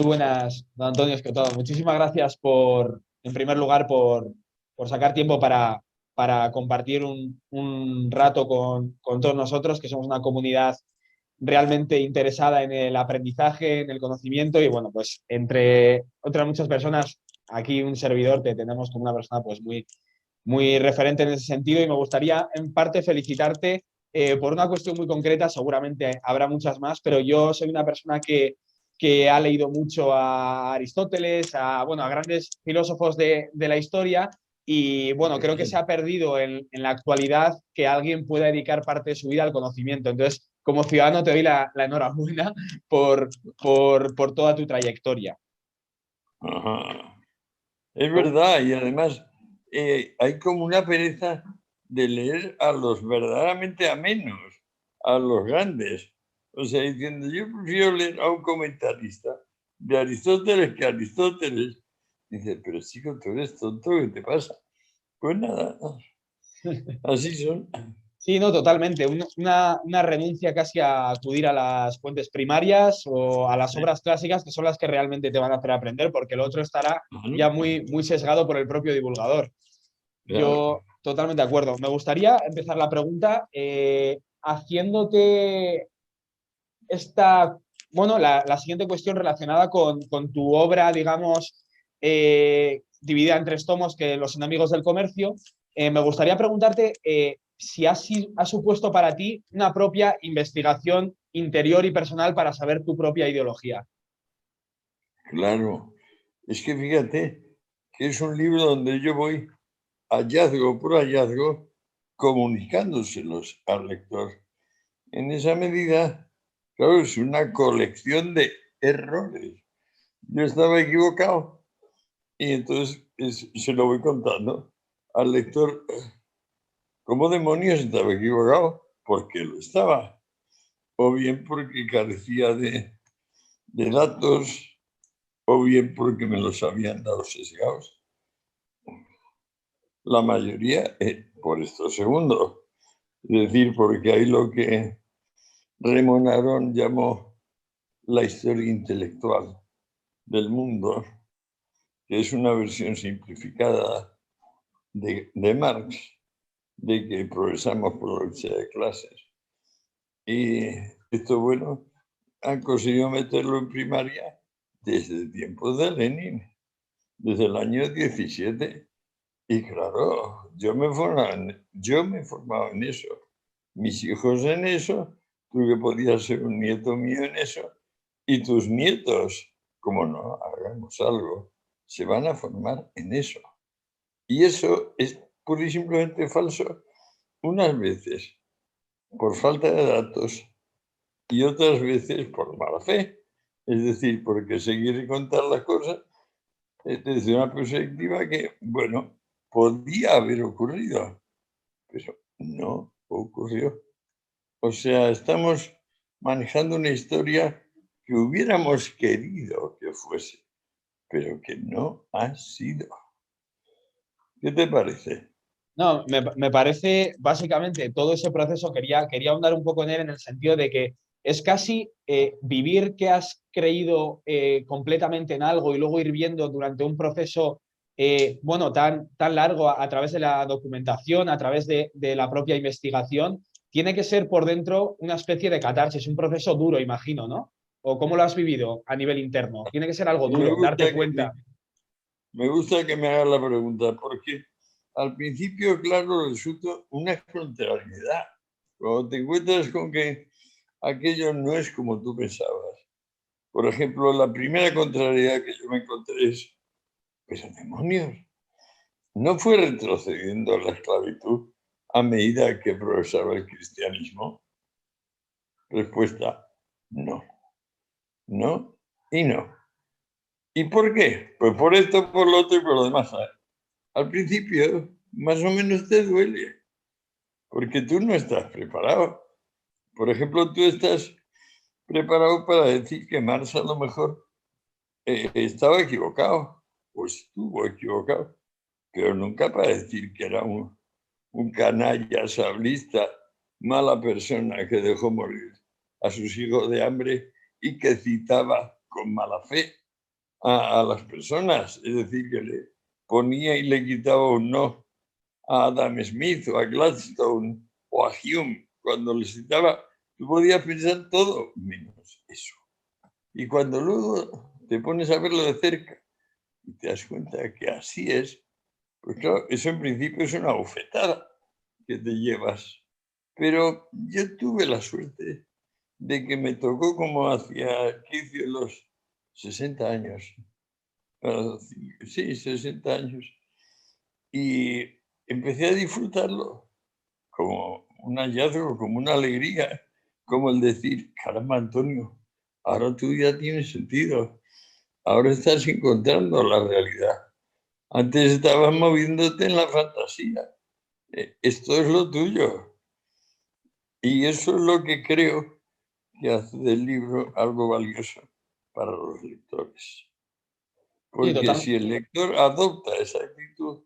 buenas, don Antonio Escotado. Muchísimas gracias en primer lugar, por sacar tiempo para compartir un rato con todos nosotros, que somos una comunidad realmente interesada en el aprendizaje, en el conocimiento y bueno, pues entre otras muchas personas, aquí un servidor te tenemos como una persona pues muy referente en ese sentido y me gustaría en parte felicitarte por una cuestión muy concreta, seguramente habrá muchas más, pero yo soy una persona que ha leído mucho a Aristóteles, bueno, a grandes filósofos de la historia y bueno, creo que se ha perdido en la actualidad que alguien pueda dedicar parte de su vida al conocimiento. Entonces, como ciudadano te doy la enhorabuena por toda tu trayectoria. Ajá. Es verdad, y además hay como una pereza de leer a los verdaderamente amenos, a los grandes. O sea, diciendo, yo prefiero leer a un comentarista de Aristóteles que a Aristóteles. Dice, pero chico, tú eres tonto, ¿qué te pasa? Pues nada, así son. Sí, no, totalmente. Una renuncia casi a acudir a las fuentes primarias o a las obras clásicas, que son las que realmente te van a hacer aprender, porque lo otro estará ya muy sesgado por el propio divulgador. Yo Claro. totalmente de acuerdo. Me gustaría empezar la pregunta haciéndote bueno, la siguiente cuestión relacionada con tu obra, digamos, dividida en 3 tomos, que Los enemigos del comercio. Me gustaría preguntarte si ha supuesto para ti una propia investigación interior y personal para saber tu propia ideología. Claro. Es que fíjate que es un libro donde yo voy hallazgo por hallazgo comunicándoselos al lector. En esa medida, claro, es una colección de errores. Yo estaba equivocado y entonces se lo voy contando al lector. ¿Cómo demonios estaba equivocado? Porque lo estaba. O bien porque carecía de datos, o bien porque me los habían dado sesgados. La mayoría por esto segundo. Es decir, porque hay lo que Raymond Aron llamó la historia intelectual del mundo, que es una versión simplificada de Marx, de que progresamos por la lucha de clases. Y esto, bueno, han conseguido meterlo en primaria desde tiempos de Lenin, desde el año 17. Y claro, yo me formaba en eso, mis hijos en eso, tú que podías ser un nieto mío en eso, y tus nietos, como no, hagamos algo, se van a formar en eso. Y eso es pura y simplemente falso, unas veces por falta de datos y otras veces por mala fe. Es decir, porque se quiere contar las cosas desde una perspectiva que, bueno, podía haber ocurrido, pero no ocurrió. O sea, estamos manejando una historia que hubiéramos querido que fuese, pero que no ha sido. ¿Qué te parece? No, me parece básicamente todo ese proceso, quería ahondar un poco en él en el sentido de que es casi vivir que has creído completamente en algo y luego ir viendo durante un proceso bueno, tan largo a través de la documentación, a través de la propia investigación, tiene que ser por dentro una especie de catarsis, un proceso duro, imagino, ¿no? ¿O cómo lo has vivido a nivel interno? Tiene que ser algo Me duro, darte gusta que cuenta. me gusta que me hagas la pregunta, porque al principio, claro, resulta una contrariedad. Cuando te encuentras con que aquello no es como tú pensabas. Por ejemplo, la primera contrariedad que yo me encontré es, pero demonios, ¿no fue retrocediendo la esclavitud a medida que progresaba el cristianismo? Respuesta, no, no y no. ¿Y por qué? Pues por esto, por lo otro y por lo demás. Al principio, más o menos te duele, porque tú no estás preparado. Por ejemplo, tú estás preparado para decir que Marx a lo mejor estaba equivocado, o estuvo equivocado, pero nunca para decir que era un canalla sablista, mala persona que dejó morir a sus hijos de hambre y que citaba con mala fe a las personas, es decir, que le ponía y le quitaba un no a Adam Smith o a Gladstone o a Hume. Cuando les citaba, tú podías pensar todo menos eso. Y cuando luego te pones a verlo de cerca y te das cuenta que así es, pues claro, eso en principio es una bofetada que te llevas. Pero yo tuve la suerte de que me tocó como hacia 15 de los 60 años. Sí, 60 años. Y empecé a disfrutarlo como un hallazgo, como una alegría, como el decir, caramba, Antonio, ahora tu vida tiene sentido, ahora estás encontrando la realidad. Antes estabas moviéndote en la fantasía. Esto es lo tuyo. Y eso es lo que creo que hace del libro algo valioso para los lectores. Sí, Porque si el lector adopta esa actitud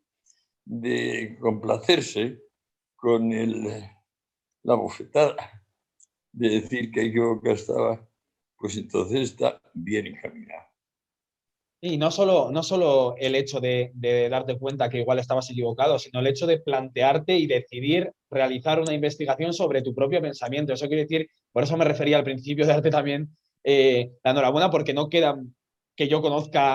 de complacerse con la bofetada, de decir que equivocado estaba, pues entonces está bien encaminado. y no solo el hecho de darte cuenta que igual estabas equivocado, sino el hecho de plantearte y decidir realizar una investigación sobre tu propio pensamiento. Eso quiere decir, por eso me refería al principio de darte también la enhorabuena, porque no quedan que yo conozca,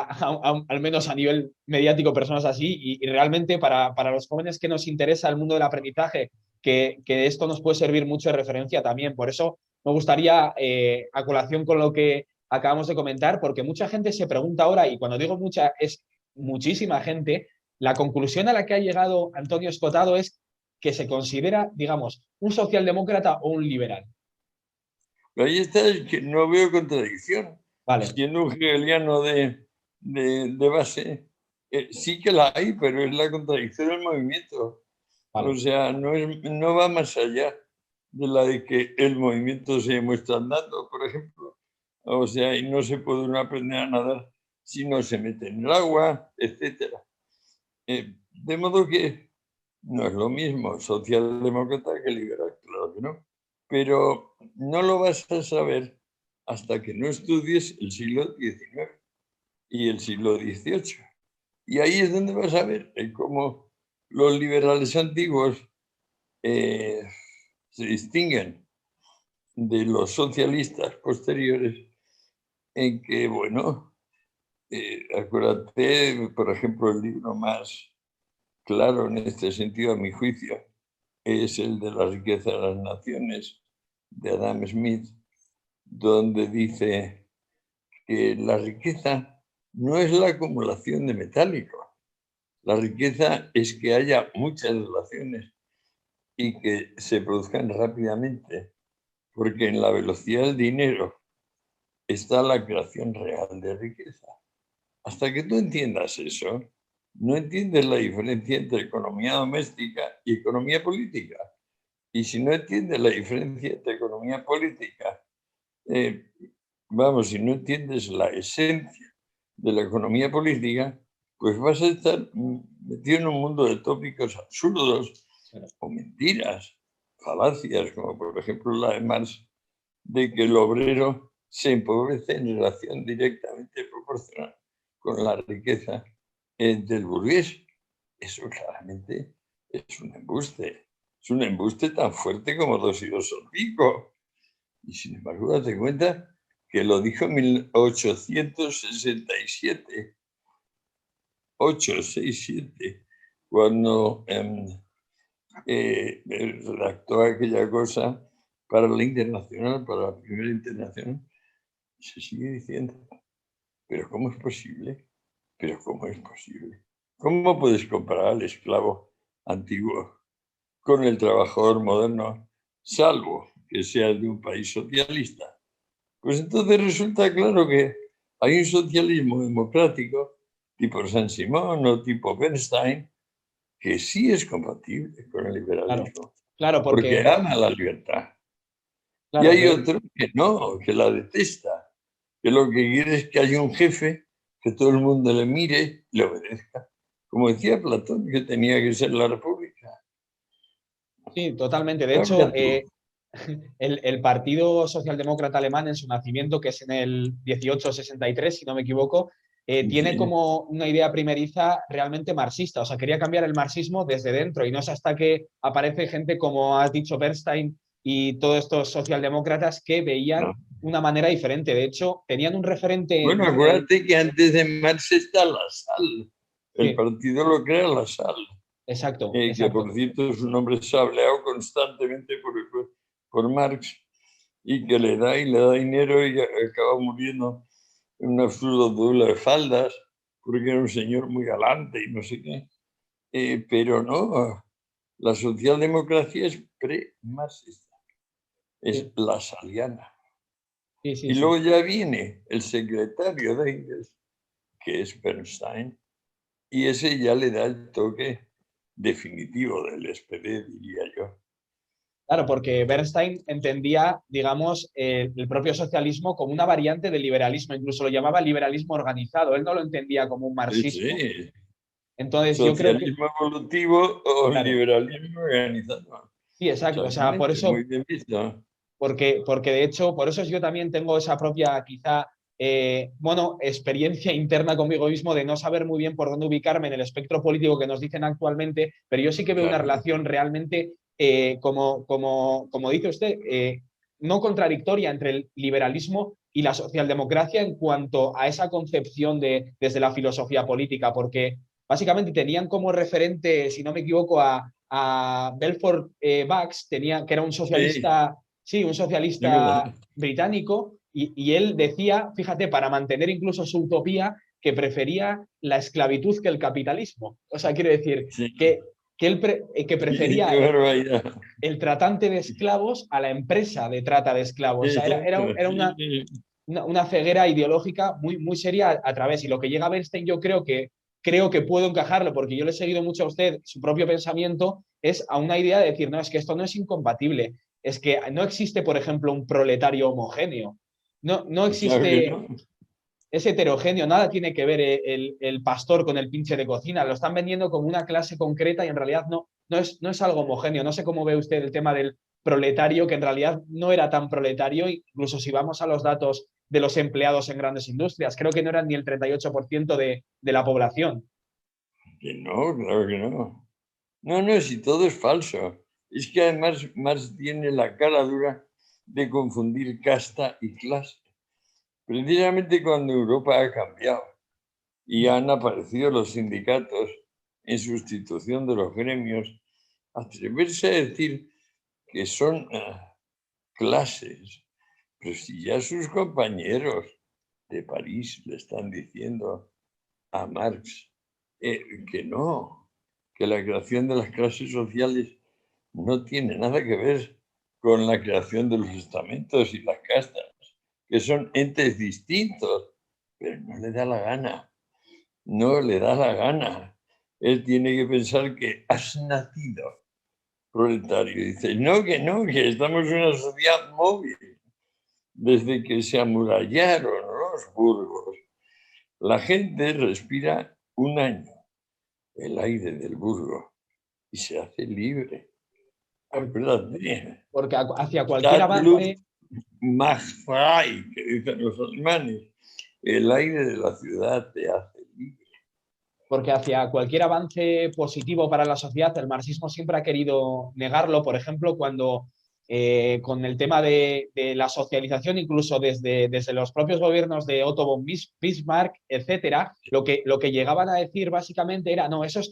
al menos a nivel mediático, personas así, y realmente para los jóvenes que nos interesa el mundo del aprendizaje, que esto nos puede servir mucho de referencia también. Por eso me gustaría, a colación con lo que acabamos de comentar, porque mucha gente se pregunta ahora, y cuando digo mucha, es muchísima gente, la conclusión a la que ha llegado Antonio Escotado es que se considera, digamos, un socialdemócrata o un liberal. Pero ahí está, es que no veo contradicción. Vale, Siendo un hegeliano de base, sí que la hay, pero es la contradicción del movimiento. O vale. sea, no va más allá de la de que el movimiento se muestra andando, por ejemplo. O sea, y no se puede uno aprender a nadar si no se mete en el agua, etcétera. De modo que no es lo mismo socialdemócrata que liberal, claro que no. Pero no lo vas a saber hasta que no estudies el siglo XIX y el siglo XVIII. Y ahí es donde vas a ver cómo los liberales antiguos eh, se distinguen de los socialistas posteriores en que, bueno, acuérdate, por ejemplo, el libro más claro en este sentido, a mi juicio, es el de la riqueza de las naciones, de Adam Smith, donde dice que la riqueza no es la acumulación de metálico. La riqueza es que haya muchas relaciones y que se produzcan rápidamente, porque en la velocidad del dinero está la creación real de riqueza. Hasta que tú entiendas eso, no entiendes la diferencia entre economía doméstica y economía política. Y si no entiendes la diferencia entre economía política, eh, vamos, si no entiendes la esencia de la economía política, pues vas a estar metido en un mundo de tópicos absurdos o mentiras, falacias, como por ejemplo la de Marx, de que el obrero se empobrece en relación directamente proporcional con la riqueza del burgués. Eso claramente es un embuste. Es un embuste tan fuerte como 2 y 2 son 5. Y sin embargo, date cuenta que lo dijo en 1867, 867, cuando redactó aquella cosa para la internacional, para la primera internacional. Se sigue diciendo, pero ¿cómo es posible? ¿Pero cómo es posible? ¿Cómo puedes comparar al esclavo antiguo con el trabajador moderno, salvo que sea de un país socialista? Pues entonces resulta claro que hay un socialismo democrático tipo Saint-Simon o tipo Bernstein que sí es compatible con el Claro, liberalismo, claro, porque porque, ama la libertad. Y claro, hay otro que no, que la detesta, que lo que quiere es que haya un jefe, que todo el mundo le mire y le obedezca. Como decía Platón, que tenía que ser la república. sí, totalmente. De Habla hecho, tú. el Partido Socialdemócrata Alemán en su nacimiento, que es en el 1863, si no me equivoco, tiene Sí. como una idea primeriza realmente marxista. O sea, quería cambiar el marxismo desde dentro y no es hasta que aparece gente como has dicho Bernstein y todos estos socialdemócratas que veían No. una manera diferente. De hecho, tenían un referente Bueno, muy... acuérdate que antes de Marx está La Sal. El Sí, partido lo crea La Sal, exacto, que exacto. por cierto es un hombre sableado constantemente por Marx y que le da dinero y acaba muriendo en una duela de faldas porque era un señor muy galante y no sé qué. Pero no, la socialdemocracia es pre-marxista, es Sí, la saliana. sí, sí, Y sí. luego ya viene el secretario de Engels, que es Bernstein, y ese ya le da el toque definitivo del SPD, diría yo. Claro, porque Bernstein entendía, digamos, el propio socialismo como una variante del liberalismo, incluso lo llamaba liberalismo organizado, él no lo entendía como un Sí, marxismo. sí. Entonces, yo creo que, Socialismo evolutivo o claro, liberalismo organizado. sí, exacto. O sea, por Exactamente, muy eso, bien visto. porque de hecho, por eso yo también tengo esa propia, quizá, bueno, experiencia interna conmigo mismo de no saber muy bien por dónde ubicarme en el espectro político que nos dicen actualmente, pero yo sí que veo una Claro. relación realmente, como dice usted, no contradictoria entre el liberalismo y la socialdemocracia en cuanto a esa concepción desde la filosofía política, porque básicamente tenían como referente, si no me equivoco, a Belfort Bax, que era un Sí, socialista. Sí, un es socialista verdad. británico, y él decía, fíjate, para mantener incluso su utopía, que prefería la esclavitud que el capitalismo. O sea, quiero decir Sí, que sí, prefería qué barbaridad. el tratante de esclavos a la empresa de trata de esclavos. O sea, Exacto, era sí, sí. una ceguera ideológica muy, muy seria a través. Y lo que llega a Bernstein, yo creo que puedo encajarlo, porque yo le he seguido mucho a usted, su propio pensamiento, es a una idea de decir, no, es que esto no es incompatible. Es que no existe, por ejemplo, un proletario homogéneo. No Claro que existe, no. es heterogéneo, nada tiene que ver el pastor con el pinche de cocina. Lo están vendiendo como una clase concreta y en realidad no es algo homogéneo. No sé cómo ve usted el tema del proletario, que en realidad no era tan proletario, incluso si vamos a los datos de los empleados en grandes industrias, creo que no eran ni el 38% de la población. Que no, claro que no. No, no, si todo es falso. Es que además Marx tiene la cara dura de confundir casta y clase. Precisamente cuando Europa ha cambiado y han aparecido los sindicatos en sustitución de los gremios, atreverse a decir que son clases, pero si ya sus compañeros de París le están diciendo a Marx que no, que la creación de las clases sociales no tiene nada que ver con la creación de los estamentos y las castas, que son entes distintos, pero no le da la gana, no le da la gana. Él tiene que pensar que has nacido proletario. Dice, no, que estamos en una sociedad móvil. Desde que se amurallaron los burgos, la gente respira un año el aire del burgo y se hace libre. Por- Acuérdate, Porque hacia cualquier Stadtluft avance, macht frei, que dicen los alemanes. El aire de la ciudad te hace libre. porque hacia cualquier avance positivo para la sociedad, el marxismo siempre ha querido negarlo. Por ejemplo, cuando con el tema de la socialización, incluso desde los propios gobiernos de Otto von Bismarck, etcétera, lo que llegaban a decir básicamente era, no, eso es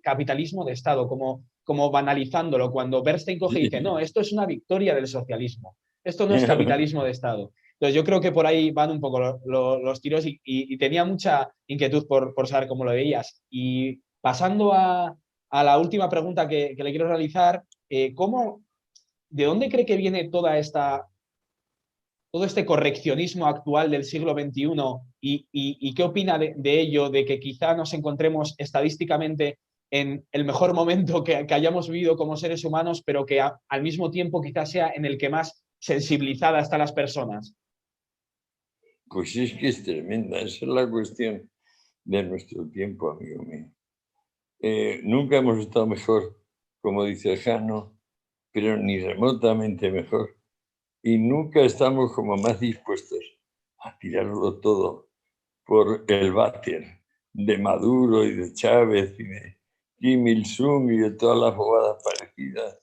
capitalismo de Estado, como banalizándolo, cuando Bernstein coge y dice, no, esto es una victoria del socialismo, esto no es capitalismo de Estado. Entonces yo creo que por ahí van un poco los tiros y tenía mucha inquietud por saber cómo lo veías. Y pasando a la última pregunta que le quiero realizar, ¿de dónde cree que viene todo este correccionismo actual del siglo XXI y qué opina de ello, de que quizá nos encontremos estadísticamente en el mejor momento que hayamos vivido como seres humanos, pero que al mismo tiempo quizás sea en el que más sensibilizada están las personas? Pues es que es tremenda, esa es la cuestión de nuestro tiempo, amigo mío. Nunca hemos estado mejor, como dice Jano, pero ni remotamente mejor. Y nunca estamos como más dispuestos a tirarlo todo por el váter de Maduro y de Chávez y de Kim Il-sung y de todas las bobadas parecidas,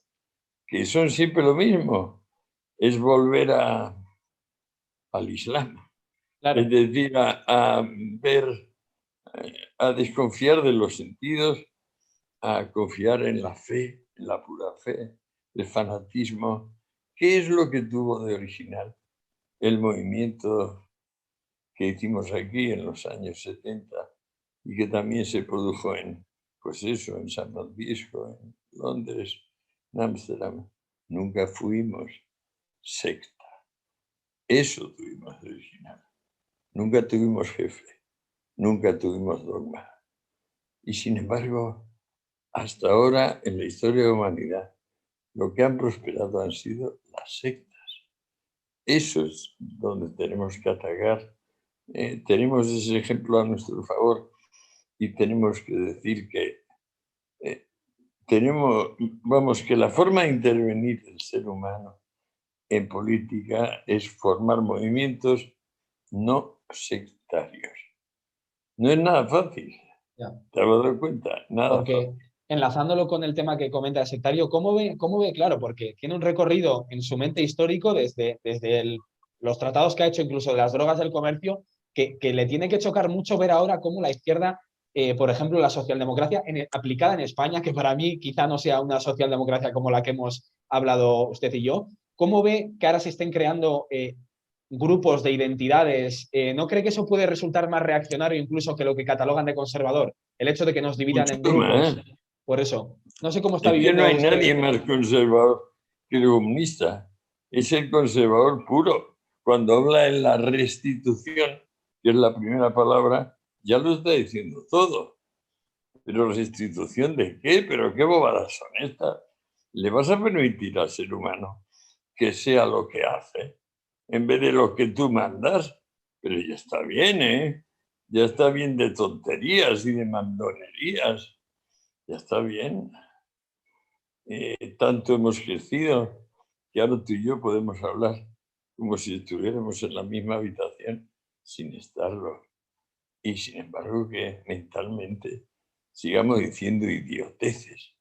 que son siempre lo mismo, es volver al Islam. Claro. Es decir, a ver, a desconfiar de los sentidos, a confiar en la fe, en la pura fe, el fanatismo. ¿Qué es lo que tuvo de original el movimiento que hicimos aquí en los años 70 y que también se produjo pues eso, en San Francisco, en Londres, en Ámsterdam? Nunca fuimos secta. Eso tuvimos de original. Nunca tuvimos jefe, nunca tuvimos dogma. Y sin embargo, hasta ahora en la historia de la humanidad, lo que han prosperado han sido las sectas. Eso es donde tenemos que atacar. Tenemos ese ejemplo a nuestro favor y tenemos que decir que que la forma de intervenir del ser humano en política es formar movimientos no sectarios. No es nada fácil. Ya. ¿Te has dado cuenta? Nada Porque fácil. enlazándolo con el tema que comenta el sectario, ¿cómo ve? Claro, porque tiene un recorrido en su mente histórico desde los tratados que ha hecho, incluso de las drogas del comercio, que le tiene que chocar mucho ver ahora cómo la izquierda, por ejemplo, la socialdemocracia aplicada en España, que para mí quizá no sea una socialdemocracia como la que hemos hablado usted y yo, ¿cómo ve que ahora se estén creando grupos de identidades? ¿No cree que eso puede resultar más reaccionario incluso que lo que catalogan de conservador? El hecho de que nos dividan Mucho en más. grupos. Por eso, no sé cómo está Es que no viviendo hay usted. nadie más conservador que el comunista. Es el conservador puro. Cuando habla en la restitución, que es la primera palabra, ya lo está diciendo todo. ¿Pero restitución de qué? ¿Pero qué bobadas son estas? ¿Le vas a permitir al ser humano que sea lo que hace en vez de lo que tú mandas? Pero ya está bien, ¿eh? Ya está bien de tonterías y de mandonerías. Ya está bien. Tanto hemos crecido que ahora tú y yo podemos hablar como si estuviéramos en la misma habitación sin estarlo. Y sin embargo que mentalmente sigamos diciendo idioteces,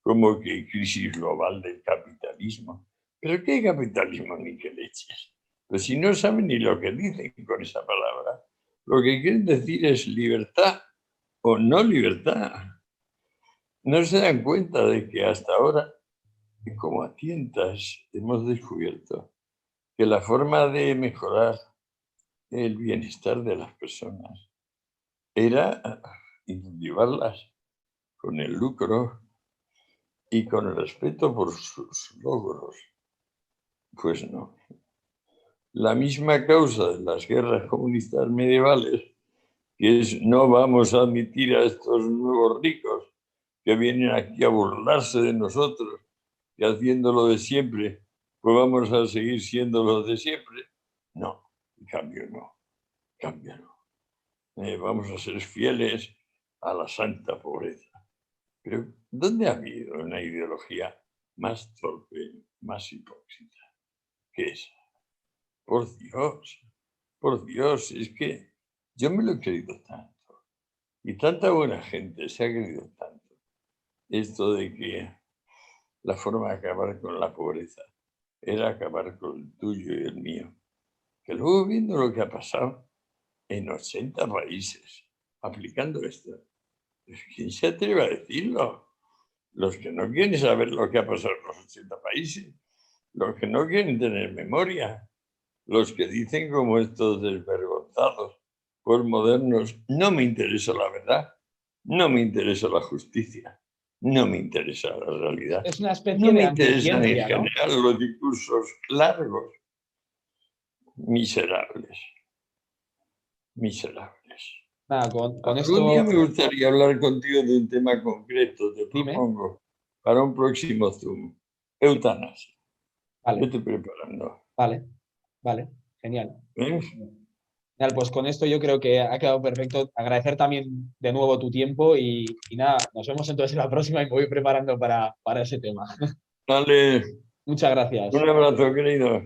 como que crisis global del capitalismo. ¿Pero qué capitalismo ni qué leches? Pues si no saben ni lo que dicen con esa palabra, lo que quieren decir es libertad o no libertad. No se dan cuenta de que hasta ahora, como a tientas, hemos descubierto que la forma de mejorar el bienestar de las personas era incentivarlas con el lucro y con el respeto por sus logros. Pues no. La misma causa de las guerras comunistas medievales, que es no vamos a admitir a estos nuevos ricos que vienen aquí a burlarse de nosotros y haciéndolo de siempre, pues vamos a seguir siendo los de siempre. No, en cambio no, en cambio no. Vamos a ser fieles a la santa pobreza. Pero ¿dónde ha habido una ideología más torpe, más hipócrita que esa? Por Dios, es que yo me lo he creído tanto. Y tanta buena gente se ha creído tanto. Esto de que la forma de acabar con la pobreza era acabar con el tuyo y el mío. Que luego viendo lo que ha pasado en 80 países aplicando esto, pues, ¿quién se atreve a decirlo? Los que no quieren saber lo que ha pasado en los 80 países, los que no quieren tener memoria, los que dicen como estos desvergonzados, por modernos, no me interesa la verdad, no me interesa la justicia, no me interesa la realidad, Es una no especie de me interesan en anticiencia, ¿no? general los discursos largos. Miserables, miserables. Nada, con Algún día esto, me gustaría hablar contigo de un tema concreto, te dime. propongo, para un próximo Zoom. Eutanasia. Vale, Vete preparando. vale, genial. ¿Eh? Genial, pues con esto yo creo que ha quedado perfecto. Agradecer también de nuevo tu tiempo y nada, nos vemos entonces en la próxima y me voy preparando para ese tema. Dale, Muchas un gracias. abrazo, querido.